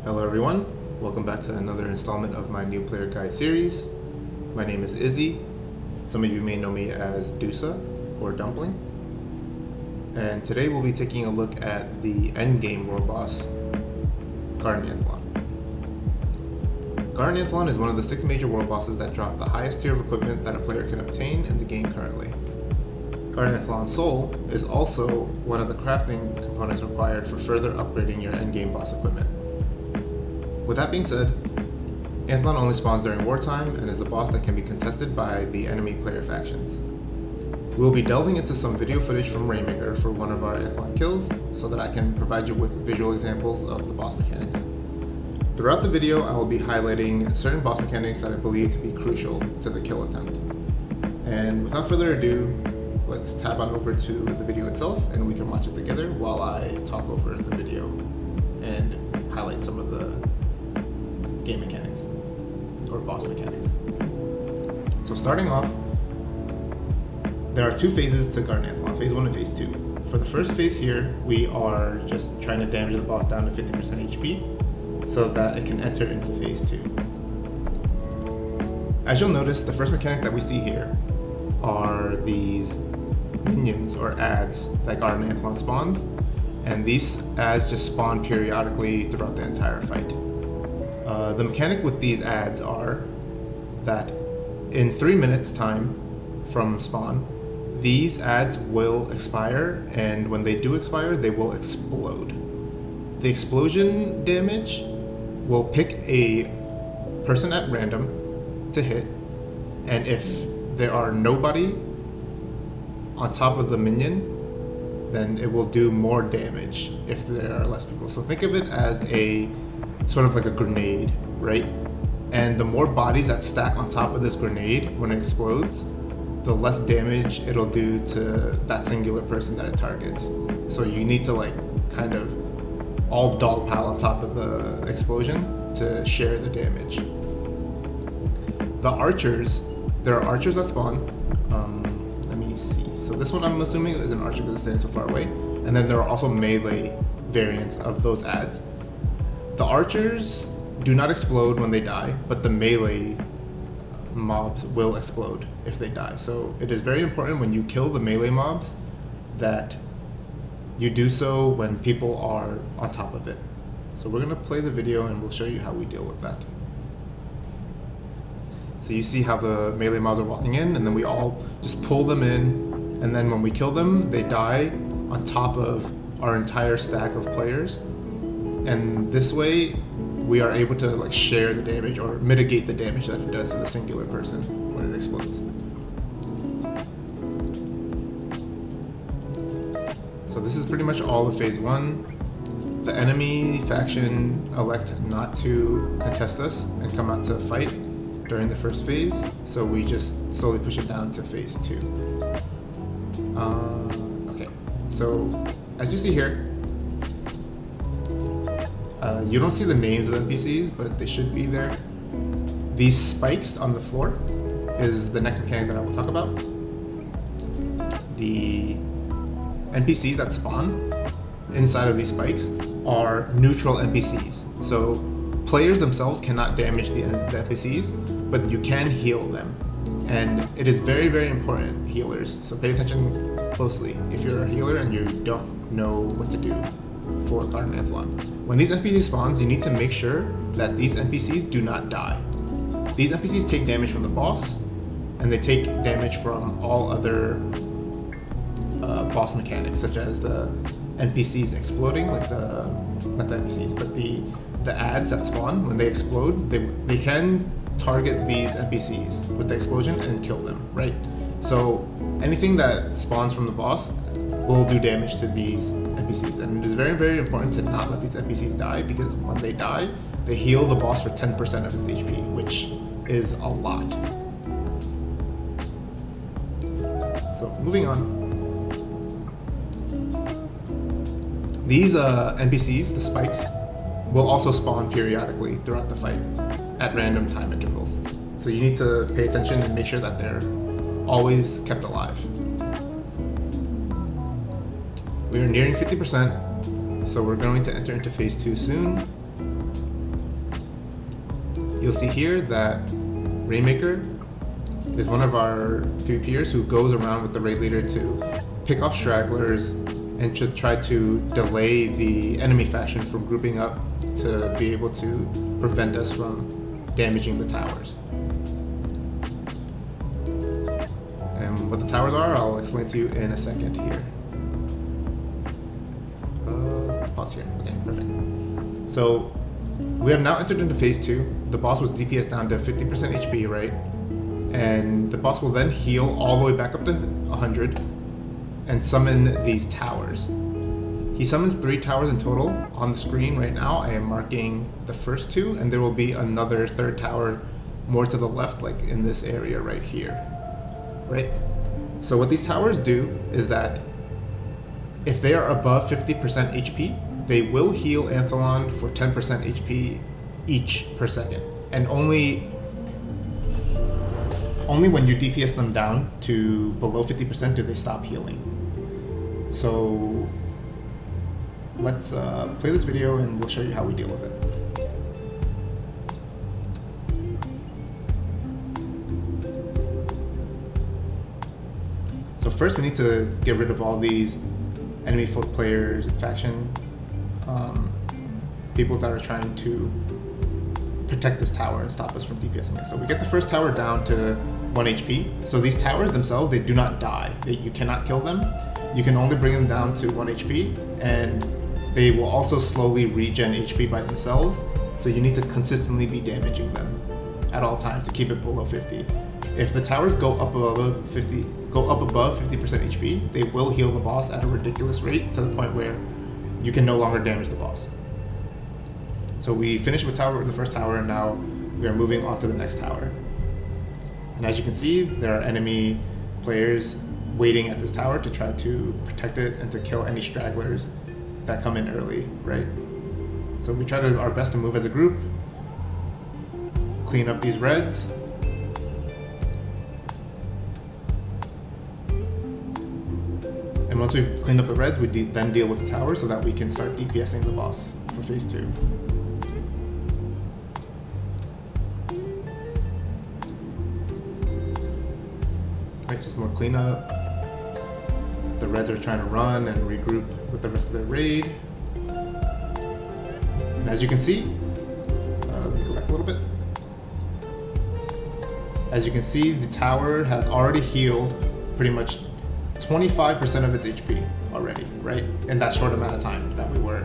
Hello everyone, welcome back to another installment of my new player guide series. My name is Izzy. Some of you may know me as Dusa or Dumpling. And today we'll be taking a look at the endgame world boss, Anthalon. Anthalon is one of the 6 major world bosses that drop the highest tier of equipment that a player can obtain in the game currently. Anthalon's soul is also one of the crafting components required for further upgrading your endgame boss equipment. With that being said, Anthalon only spawns during wartime and is a boss that can be contested by the enemy player factions. We will be delving into some video footage from Rainmaker for one of our Anthalon kills so that I can provide you with visual examples of the boss mechanics. Throughout the video, I will be highlighting certain boss mechanics that I believe to be crucial to the kill attempt. And without further ado, let's tab on over to the video itself and we can watch it together while I talk over the video and highlight some of the game mechanics or boss mechanics. So starting off, there are 2 phases to Anthalon, phase 1 and phase 2. For the first phase here, we are just trying to damage the boss down to 50% HP so that it can enter into phase 2. As you'll notice, the first mechanic that we see here are these minions or adds that Anthalon spawns, and these adds just spawn periodically throughout the entire fight. The mechanic with these adds are that in 3 minutes time from spawn, these adds will expire, and when they do expire, they will explode. The explosion damage will pick a person at random to hit, and if there are nobody on top of the minion, then it will do more damage if there are less people. So think of it as a sort of like a grenade, right? And the more bodies that stack on top of this grenade when it explodes, the less damage it'll do to that singular person that it targets. So you need to like kind of all dogpile on top of the explosion to share the damage. The archers, there are archers that spawn. Let me see. So this one I'm assuming is an archer because it's standing so far away. And then there are also melee variants of those adds. The archers do not explode when they die, but the melee mobs will explode if they die. So it is very important when you kill the melee mobs that you do so when people are on top of it. So we're gonna play the video and we'll show you how we deal with that. So you see how the melee mobs are walking in, and then we all just pull them in, and then when we kill them, they die on top of our entire stack of players. And this way, we are able to like share the damage or mitigate the damage that it does to the singular person when it explodes. So this is pretty much all of phase 1. The enemy faction elect not to contest us and come out to fight during the first phase, so we just slowly push it down to phase 2. Okay, so as you see here, you don't see the names of the NPCs, but they should be there. These spikes on the floor is the next mechanic that I will talk about. The NPCs that spawn inside of these spikes are neutral NPCs. So players themselves cannot damage the NPCs, but you can heal them. And it is very, very important, healers. So pay attention closely if you're a healer and you don't know what to do for Anthalon. When these NPCs spawns, you need to make sure that these NPCs do not die. These NPCs take damage from the boss, and they take damage from all other boss mechanics, such as the NPCs exploding, like not the NPCs, but the adds that spawn. When they explode, they can target these NPCs with the explosion and kill them, right? So anything that spawns from the boss will do damage to these NPCs, and it is very, very important to not let these NPCs die, because when they die, they heal the boss for 10% of his HP, which is a lot. So moving on. These NPCs, the spikes, will also spawn periodically throughout the fight at random time intervals. So you need to pay attention and make sure that they're always kept alive. We are nearing 50%, so we're going to enter into phase 2 soon. you'll see here that Rainmaker is one of our PvPers who goes around with the raid leader to pick off stragglers and should try to delay the enemy faction from grouping up to be able to prevent us from damaging the towers. And what the towers are, I'll explain to you in a second here. Let's pause here. Okay, perfect. So we have now entered into phase 2. The boss was DPS down to 50% HP, right? And the boss will then heal all the way back up to 100 and summon these towers. He summons 3 towers in total. On the screen right now, I am marking the first 2, and there will be another 3rd tower more to the left, like in this area right here, right? So what these towers do is that if they are above 50% HP, they will heal Anthalon for 10% HP each per second, and only when you DPS them down to below 50% do they stop healing. So let's play this video and we'll show you how we deal with it. So first we need to get rid of all these enemy folk players, faction, people that are trying to protect this tower and stop us from DPSing it. So we get the first tower down to 1 HP. So these towers themselves, they do not die. You cannot kill them. You can only bring them down to 1 HP, and they will also slowly regen HP by themselves. So you need to consistently be damaging them at all times to keep it below 50. If the towers go up above 50% HP, they will heal the boss at a ridiculous rate to the point where you can no longer damage the boss. So we finished with the first tower, and now we are moving on to the next tower. And as you can see, there are enemy players waiting at this tower to try to protect it and to kill any stragglers that come in early, right? So we try our best to move as a group, clean up these reds. And once we've cleaned up the reds, we then deal with the tower so that we can start DPSing the boss for phase 2. Right, just more cleanup. The reds are trying to run and regroup with the rest of their raid. And as you can see, let me go back a little bit. As you can see, the tower has already healed pretty much 25% of its HP already, right? In that short amount of time that we were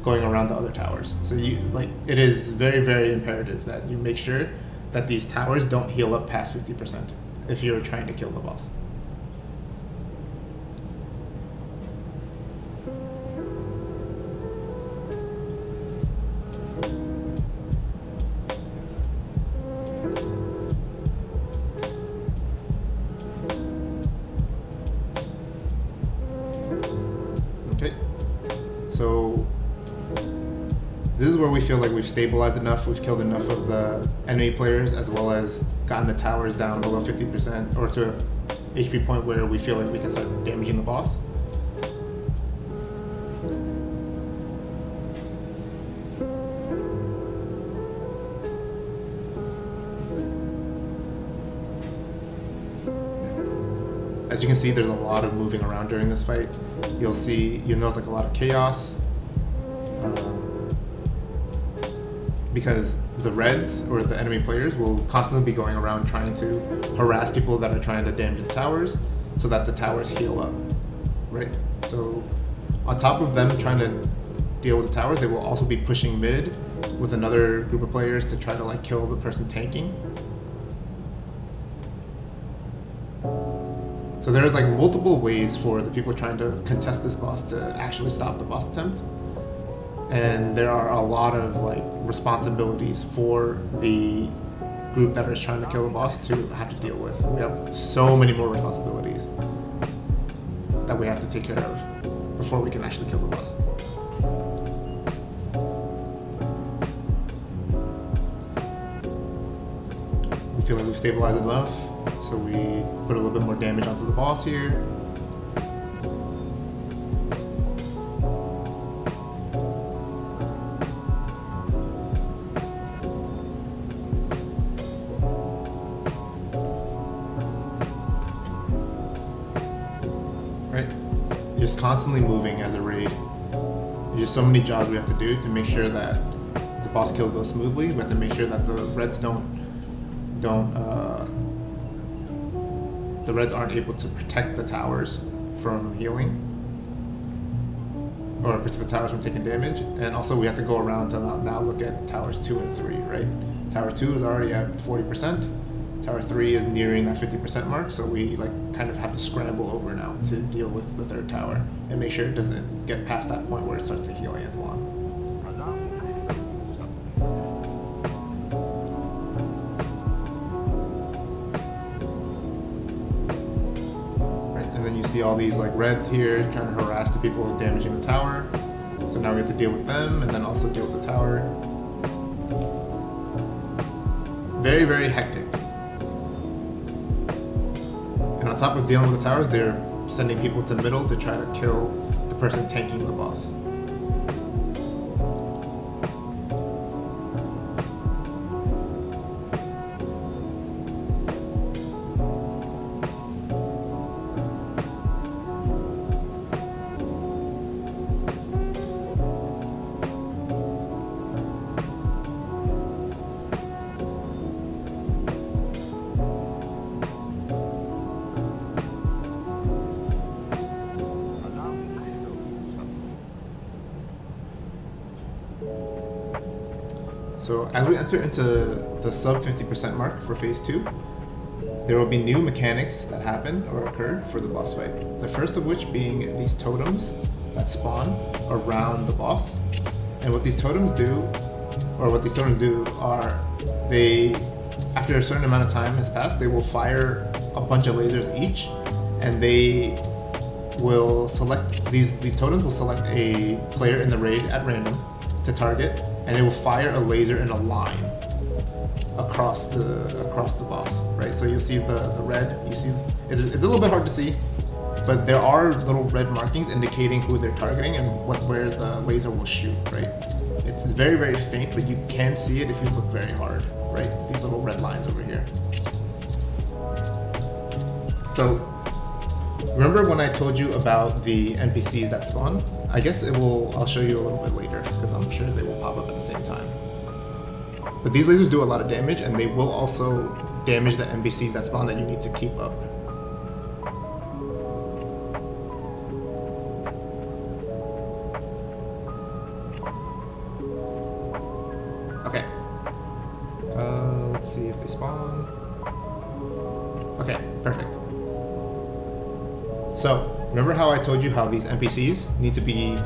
going around the other towers. So it is very, very imperative that you make sure that these towers don't heal up past 50% if you're trying to kill the boss. Okay, so this is where we feel like we've stabilized enough, we've killed enough of the enemy players, as well as gotten the towers down below 50% or to an HP point where we feel like we can start damaging the boss. As you can see, there's a lot of moving around during this fight. You'll notice like a lot of chaos. Because the reds, or the enemy players, will constantly be going around trying to harass people that are trying to damage the towers so that the towers heal up, right? So on top of them trying to deal with the towers, they will also be pushing mid with another group of players to try to like kill the person tanking. So there's like multiple ways for the people trying to contest this boss to actually stop the boss attempt. And there are a lot of like responsibilities for the group that is trying to kill the boss to have to deal with. We have so many more responsibilities that we have to take care of before we can actually kill the boss. We feel like we've stabilized enough, so we put a little bit more damage onto the boss here. constantly moving as a raid. There's just so many jobs we have to do to make sure that the boss kill goes smoothly. We have to make sure that the reds the reds aren't able to protect the towers from healing, or protect the towers from taking damage. And also we have to go around to now look at towers 2 and 3, right? Tower 2 is already at 40%. Tower 3 is nearing that 50% mark, so we kind of have to scramble over now to deal with the third tower and make sure it doesn't get past that point where it starts to heal Anthalon. Right, and then you see all these reds here trying to harass the people damaging the tower. So now we have to deal with them and then also deal with the tower. Very, very hectic. And on top of dealing with the towers, they're sending people to middle to try to kill the person tanking the boss. So as we enter into the sub 50% mark for phase 2, there will be new mechanics that happen or occur for the boss fight. The first of which being these totems that spawn around the boss. And what these totems do are they, after a certain amount of time has passed, they will fire a bunch of lasers each, and they will select, these totems will select a player in the raid at random to target, and it will fire a laser in a line across the boss, right? So you'll see the red, it's a little bit hard to see, but there are little red markings indicating who they're targeting and where the laser will shoot, right? It's very, very faint, but you can see it if you look very hard, right? These little red lines over here. So remember when I told you about the NPCs that spawn? I guess I'll show you a little bit later, because I'm sure they will pop up at the same time. But these lasers do a lot of damage, and they will also damage the NPCs that spawn that you need to keep up. Okay. Let's see if they spawn. Okay, perfect. So, remember how I told you how these NPCs need to be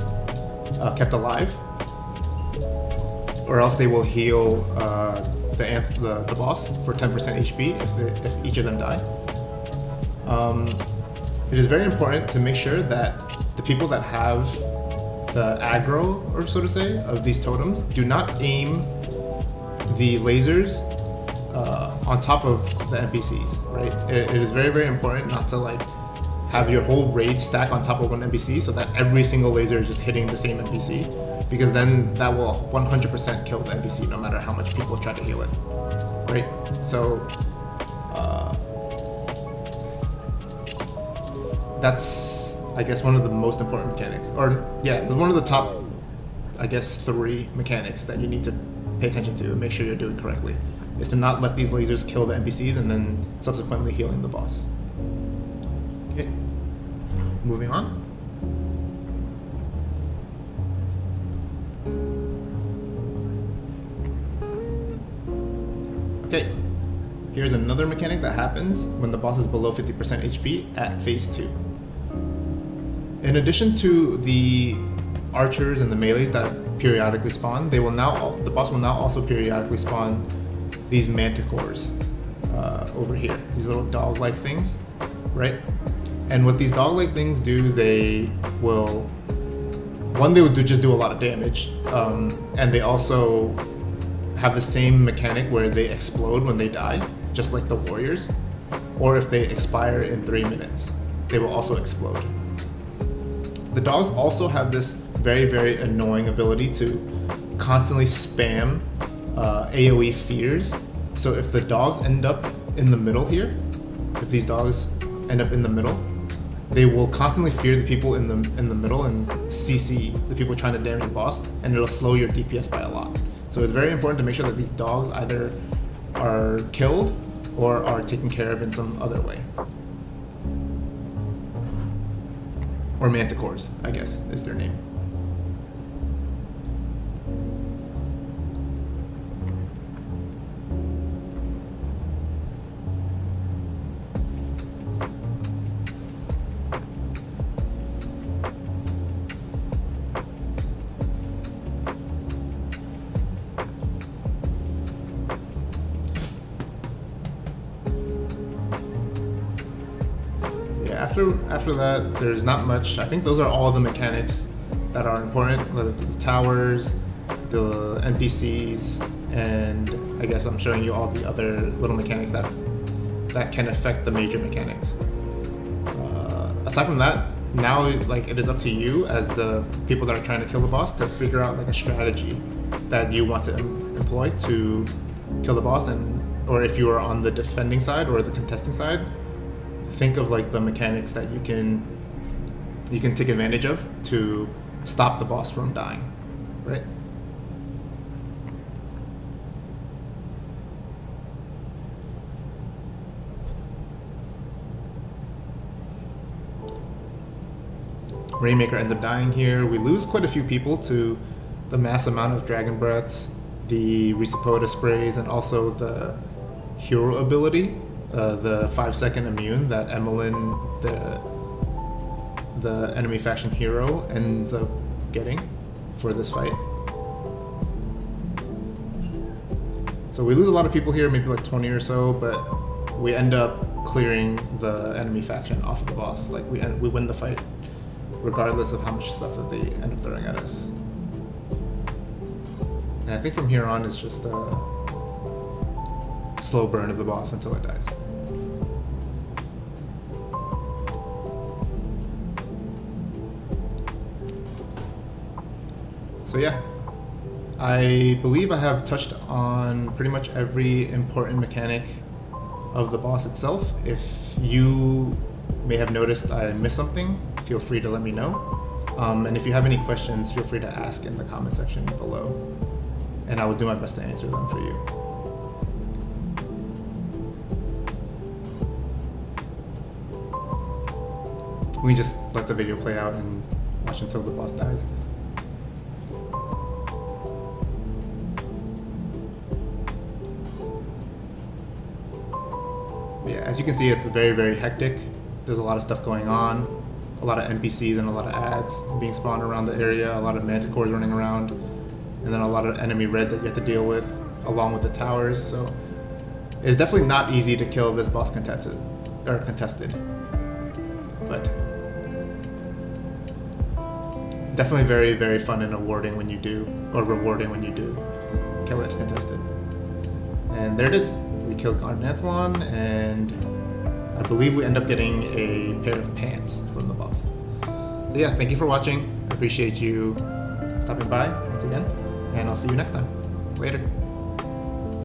kept alive? Or else they will heal the boss for 10% HP if each of them die. It is very important to make sure that the people that have the aggro, or so to say, of these totems do not aim the lasers on top of the NPCs, right? It is very, very important not to have your whole raid stack on top of one NPC so that every single laser is just hitting the same NPC, because then that will 100% kill the NPC no matter how much people try to heal it, right? So that's, I guess, one of the most important mechanics, or yeah, one of the top, I guess, 3 mechanics that you need to pay attention to and make sure you're doing correctly, is to not let these lasers kill the NPCs and then subsequently healing the boss. Okay, moving on. Okay, here's another mechanic that happens when the boss is below 50% HP at phase 2. In addition to the archers and the melees that periodically spawn, the boss will now also periodically spawn these manticores over here, these little dog-like things, right? And what these dog-like things do, they will just do a lot of damage, and they also have the same mechanic where they explode when they die, just like the warriors, or if they expire in 3 minutes, they will also explode. The dogs also have this very, very annoying ability to constantly spam AoE fears. So if the dogs end up in the middle here, if these dogs end up in the middle, they will constantly fear the people in the middle and CC the people trying to damage the boss, and it'll slow your DPS by a lot. So it's very important to make sure that these dogs either are killed or are taken care of in some other way. Or manticores, I guess, is their name. After that, there's not much. I think those are all the mechanics that are important, like the towers, the NPCs, and I guess I'm showing you all the other little mechanics that can affect the major mechanics. Aside from that, now like it is up to you as the people that are trying to kill the boss to figure out like a strategy that you want to employ to kill the boss, or if you are on the defending side or the contesting side, think of like the mechanics that you can take advantage of to stop the boss from dying, right? Rainmaker ends up dying here. We lose quite a few people to the mass amount of dragon breaths, the Recipoda sprays, and also the hero ability. The 5-second immune that Emmeline, the enemy faction hero, ends up getting for this fight. So we lose a lot of people here, maybe like 20 or so, but we end up clearing the enemy faction off of the boss. Like we win the fight, regardless of how much stuff that they end up throwing at us. And I think from here on it's just a slow burn of the boss until it dies. So yeah, I believe I have touched on pretty much every important mechanic of the boss itself. If you may have noticed I missed something, feel free to let me know. And if you have any questions, feel free to ask in the comment section below, and I will do my best to answer them for you. We can just let the video play out and watch until the boss dies. Yeah, as you can see, it's very, very hectic. There's a lot of stuff going on, a lot of NPCs and a lot of ads being spawned around the area, a lot of manticores running around, and then a lot of enemy reds that you have to deal with, along with the towers. So it's definitely not easy to kill this boss contested, but definitely very, very fun and rewarding when you do kill it contested. And there it is. We killed Anthalon, and I believe we end up getting a pair of pants from the boss. So yeah, thank you for watching. I appreciate you stopping by once again, and I'll see you next time. Later.